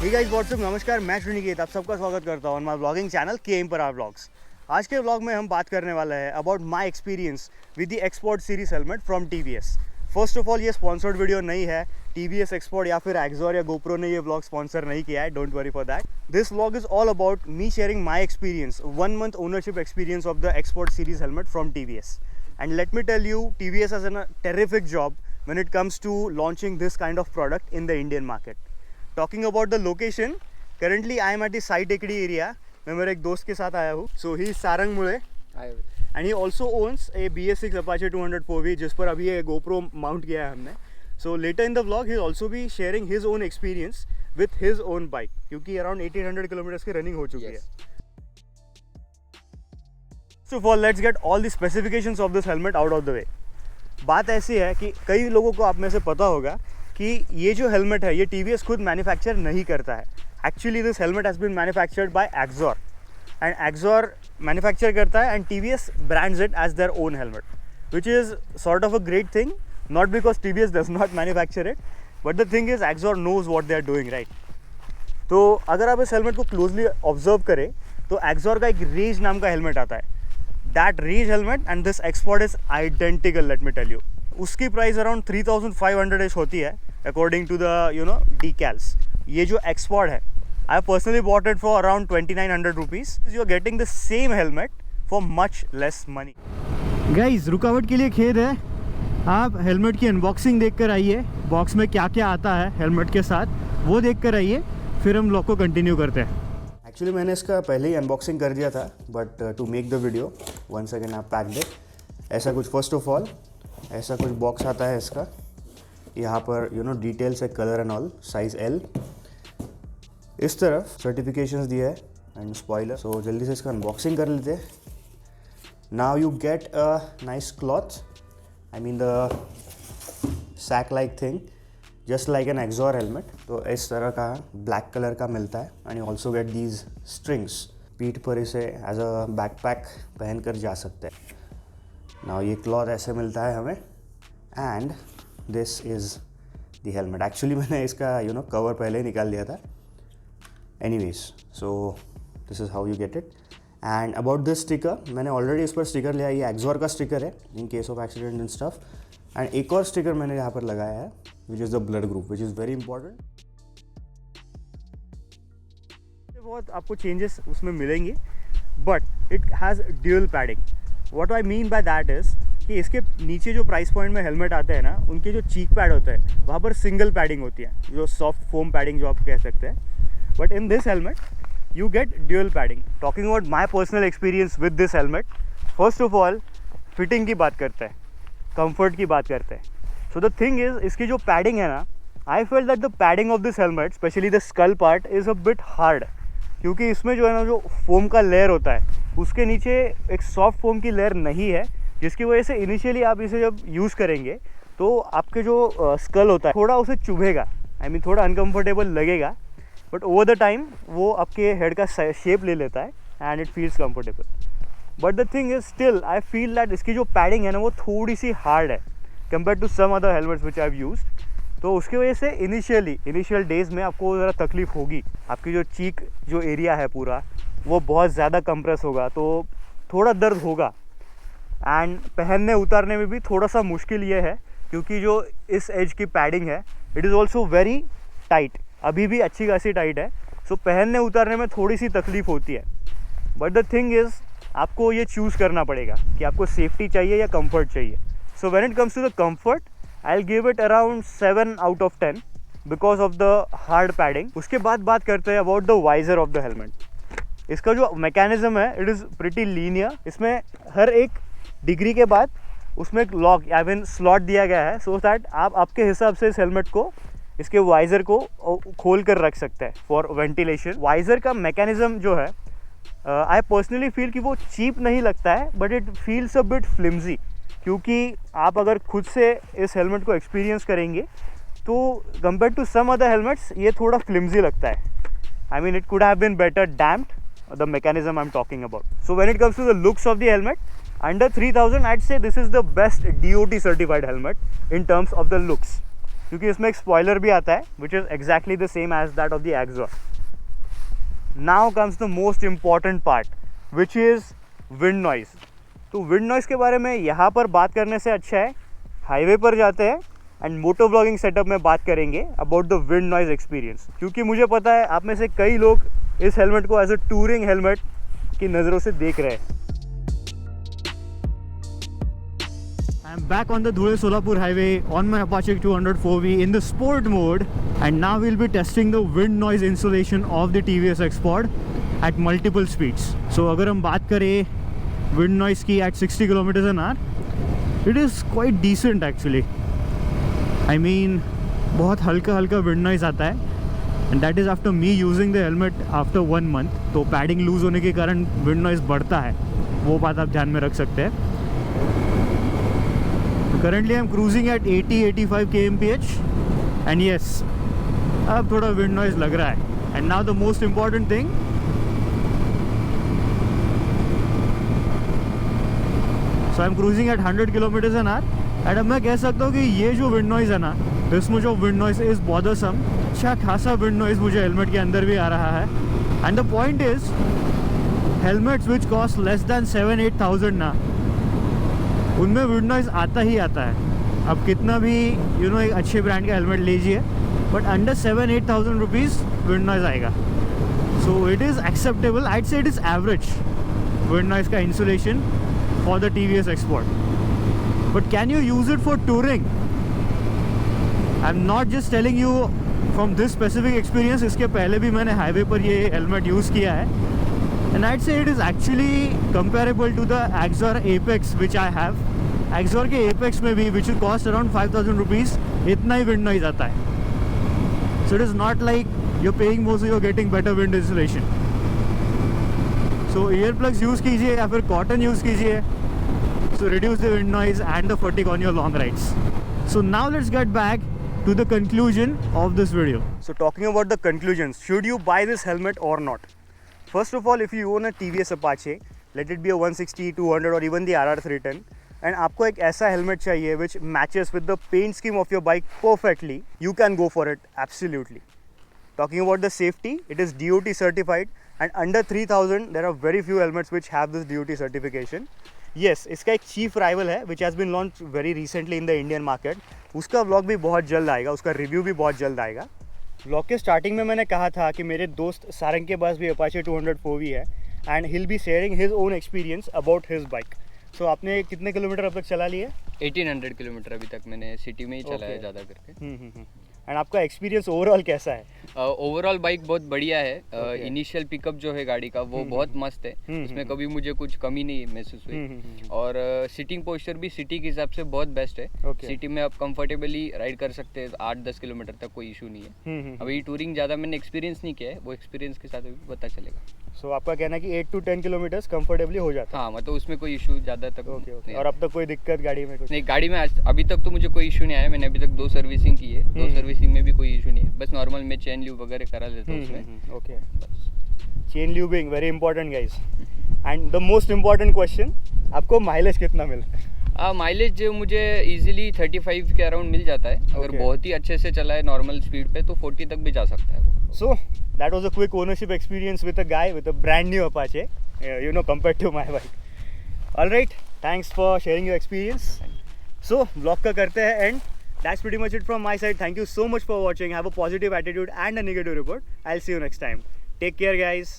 Hey guys what's up, नमस्कार। मैं श्रीनिकेत आप सबका स्वागत करता हूँ ऑन माय ब्लॉगिंग चैनल के एम पर आर ब्लॉग्स। आज के ब्लॉग में हम बात करने वाले हैं about my experience with the export series helmet from TVS. First of all ये स्पॉन्सर्ड वीडियो नहीं है, टीवीएस एक्सपोर्ट या फिर एक्सोर या गोप्रो ने ये ब्लॉग स्पॉन्सर नहीं किया है, don't worry for that. This vlog is all about me sharing my experience, 1 month ownership experience of the export series helmet from TVS. And let me tell you, TVS has done a terrific job when it comes to launching this kind of product in the Indian market. Talking about the location, currently I am at the Sai Tekdi area. मैं मेरे एक दोस्त के साथ आया हूँ. So he is Sarang Mule and he also owns a BS6 Apache 200 4V जिस पर अभी ये GoPro mount किया है हमने. So later in the vlog he will also be sharing his own experience with his own bike क्योंकि around 1800 kilometers की running हो चुकी है. So for let's get all the specifications of this helmet out of the way. बात ऐसी है कि कई लोगों को आप में से पता होगा कि ये जो हेलमेट है ये टीवीएस खुद मैन्युफैक्चर नहीं करता है. Actually this helmet has been manufactured by Axor and Axor manufacture करता है and TVS brands it as their own helmet, which is sort of a great thing. Not because TVS does not manufacture it, but the thing is Axor knows what they are doing, right. तो अगर आप इस helmet को closely observe करें तो एक्सोर का एक raise नाम का हेलमेट आता है. That Rage helmet and this Export is identical, let me tell you. उसकी प्राइस अराउंड 3500 होती है according to the decals. ये जो Export है, I personally bought it for around 2900 rupees. You are getting the same helmet for much less money. Guys, रुकावट के लिए खेद है, आप हेलमेट की अनबॉक्सिंग देख कर आइए. बॉक्स में क्या क्या आता है हेलमेट के साथ वो देख कर आइए, फिर हम ब्लॉग को कंटिन्यू करते हैं. एक्चुअली मैंने इसका पहले ही अनबॉक्सिंग कर दिया था, but to make the video one second आप पैक्ड इट. ऐसा कुछ, फर्स्ट ऑफ ऑल ऐसा कुछ बॉक्स आता है इसका. यहाँ पर डिटेल्स है, colour and all, size L. इस तरफ सर्टिफिकेशंस दिया है एंड स्पॉइलर. सो जल्दी से इसका अनबॉक्सिंग कर लेते हैं. Now you get a nice cloth, I mean the sack like thing, just like an Axor helmet. तो इस तरह का ब्लैक कलर का मिलता है and you also get these strings. पीठ पर इसे एज अ बैकपैक पहन कर जा सकते हैं. नाउ ये क्लॉथ ऐसे मिलता है हमें and this is the helmet. Actually मैंने इसका कवर पहले ही निकाल दिया था. Anyways, so this is how you get it. And about this sticker, मैंने ऑलरेडी इस पर स्टिकर लिया. ये एक्सोर का स्टिकर है in case of accident and stuff. And एक और स्टिकर मैंने यहाँ पर लगाया है which is the blood group, which is very important. बहुत आपको चेंजेस उसमें मिलेंगे, but it has dual padding. What I mean by that is कि इसके नीचे जो प्राइस पॉइंट में हेलमेट आते हैं ना, उनके जो चीक पैड होते हैं वहाँ पर सिंगल पैडिंग होती है, जो सॉफ्ट फोम पैडिंग जो आप कह सकते हैं. But in this helmet you get dual padding. Talking about my personal experience with this helmet, first of all fitting की बात करते हैं, कंफर्ट की बात करते हैं. सो द थिंग इज़, इसकी जो पैडिंग है ना, I felt that the padding of this helmet, specially the skull part, is a bit hard. क्योंकि इसमें जो है ना, जो फोम का लेयर होता है उसके नीचे एक सॉफ्ट फोम की लेयर नहीं है, जिसकी वजह से इनिशियली आप इसे जब यूज़ करेंगे तो आपके जो स्कल होता है थोड़ा उसे चुभेगा, आई मीन थोड़ा अनकम्फर्टेबल लगेगा. बट ओवर द टाइम वो आपके हेड का शेप ले लेता है and it feels comfortable. But the thing is still I feel that इसकी जो पैडिंग है ना वो थोड़ी सी हार्ड है compare to some other helmets which I have used. तो उसकी वजह से इनिशियल डेज़ में आपको ज़रा तकलीफ़ होगी. आपकी जो चीक जो एरिया है पूरा वो बहुत ज़्यादा कंप्रेस होगा, तो थोड़ा दर्द होगा. एंड पहनने उतारने में भी थोड़ा सा मुश्किल ये है क्योंकि जो इस एज की पैडिंग है it is also very tight, अभी भी अच्छी खासी टाइट है. सो पहनने उतारने में थोड़ी सी तकलीफ़ होती है. बट द थिंग इज़, आपको ये चूज़ करना पड़ेगा कि आपको सेफ्टी चाहिए या कंफर्ट चाहिए. So when it comes to the comfort, I will give it around 7 out of 10 because of the hard padding. उसके बाद बात करते हैं about the visor of the helmet. इसका जो मैकेनिज्म है इट इज़ प्रिटी लीनियर. इसमें हर एक डिग्री के बाद उसमें एक लॉक आई मीन स्लॉट दिया गया है, सो दैट आप आपके हिसाब से इस हेलमेट को, इसके वाइज़र को खोल कर रख सकते हैं फॉर वेंटिलेशन. वाइज़र का मैकेनिज्म जो है, आई पर्सनली फील कि वो चीप नहीं लगता है, but it feels a bit flimsy. क्योंकि आप अगर खुद से इस हेलमेट को एक्सपीरियंस करेंगे तो compare to some other helmets ये थोड़ा फ्लिम्जी लगता है. I mean it could have been better damped, the mechanism I am talking about. So when it comes to the looks of the helmet, under 3000 I'd say this is the best DOT certified helmet in terms of the looks. क्योंकि इसमें एक spoiler भी आता है which is exactly the same as that of the Axor. Now comes the most important part which is wind noise. तो wind noise के बारे में यहाँ पर बात करने से अच्छा है हाईवे पर जाते हैं एंड मोटो ब्लॉगिंग सेटअप में बात करेंगे about the wind noise experience. क्योंकि मुझे पता है आप में से कई लोग इस हेलमेट को एज अ टूरिंग हेलमेट की नज़रों से देख रहे हैं. I'm back on the Dhule-Solapur highway on my Apache 204V in the sport mode, and now we'll be testing the wind noise insulation of the TVS X-Pod at multiple speeds. So अगर हम बात करें wind noise की at 60 km/h, it is quite decent actually. I mean बहुत हल्का हल्का wind noise आता है, and that is after me using the helmet after 1 month. तो padding loose होने के कारण wind noise बढ़ता है, वो बात आप ध्यान में रख सकते हैं. Currently I'm cruising at 80-85 kmph and yes, अब थोड़ा wind noise लग रहा है. And now the most important thing, so I'm cruising at 100 km/h and अब मैं कह सकता हूँ कि ये जो wind noise है ना, this much of wind noise is bothersome. अच्छा खासा wind noise मुझे helmet के अंदर भी आ रहा है. And the point is, helmets which cost less than 7-8,000 ना, उनमें विंड नॉइज़ आता ही आता है. अब कितना भी एक अच्छे ब्रांड का हेलमेट लीजिए, but under 7-8,000 rupees wind noise आएगा. So it is acceptable. I'd say it is average wind noise का insulation for the TVS X-Pod. But can you use it for touring? I am not just telling you from this specific experience. इसके पहले भी मैंने highway पर ये helmet use किया है. And I'd say it is actually comparable to the Axor Apex which I have. Axor के Apex में भी which will cost around 5,000 rupees, इतना ही wind noise आता है. So it is not like you're paying more so you're getting better wind insulation. So earplugs use कीजिए या फिर cotton use कीजिए. So reduce the wind noise and the fatigue on your long rides. So now let's get back to the conclusion of this video. So talking about the conclusions, should you buy this helmet or not? First of all, if you own a TVS Apache, let it be a 160, 200 or even the RR 310, and आपको एक ऐसा helmet चाहिए which matches with the paint scheme of your bike perfectly, you can go for it, absolutely. Talking about the safety, it is DOT certified and under 3,000 there are very few helmets which have this DOT certification. Yes, इसका एक cheap rival है which has been launched very recently in the Indian market. उसका vlog भी बहुत जल्द आएगा, उसका review भी बहुत जल्द आएगा. ब्लॉग के स्टार्टिंग में मैंने कहा था कि मेरे दोस्त सारंग के पास भी Apache 204V है and he'll be sharing his own experience about his bike. So आपने कितने किलोमीटर अब तक चला लिया? 1800 किलोमीटर अभी तक मैंने सिटी में ही चलाया ज़्यादा करके. एंड आपका एक्सपीरियंस ओवरऑल कैसा है? ओवरऑल बाइक बहुत बढ़िया है. इनिशियल पिकअप जो है गाड़ी का वो बहुत मस्त है. उसमें कभी मुझे कुछ कमी नहीं महसूस हुई. और सिटिंग पोस्चर भी सिटी के हिसाब से बहुत बेस्ट है. सिटी में आप कंफर्टेबली राइड कर सकते हैं 8-10 किलोमीटर तक, कोई इशू नहीं है. अभी टूरिंग ज़्यादा मैंने एक्सपीरियंस नहीं किया है, वो एक्सपीरियंस के साथ अभी पता चलेगा. सो आपका कहना है कि 8 to 10 किलोमीटर्स कंफर्टेबली हो जाता है? हाँ, मतलब उसमें कोई इशू ज़्यादा तक नहीं. और अब तक कोई दिक्कत गाड़ी में कुछ नहीं? गाड़ी में अभी तक तो मुझे कोई इशू नहीं आया. मैंने अभी तक 2 सर्विसिंग की है, 2 सर्विसिंग में भी कोई इशू नहीं है. बस नॉर्मल में चेन ल्यूब वगैरह करा लेता हूँ उसमें. Okay, chain lubing very important guys. And the most important question, आपको माइलेज कितना मिलता है? माइलेज मुझे इजीली 35 के अराउंड मिल जाता है. अगर बहुत ही अच्छे से चला है नॉर्मल स्पीड पे तो 40 तक भी जा सकता है. So that was a quick ownership experience with a guy with a brand new Apache, compared to my bike. All right, thanks for sharing your experience. So vlog का करते हैं end. That's pretty much it from my side. Thank you so much for watching. Have a positive attitude and a negative report. I'll see you next time. Take care guys.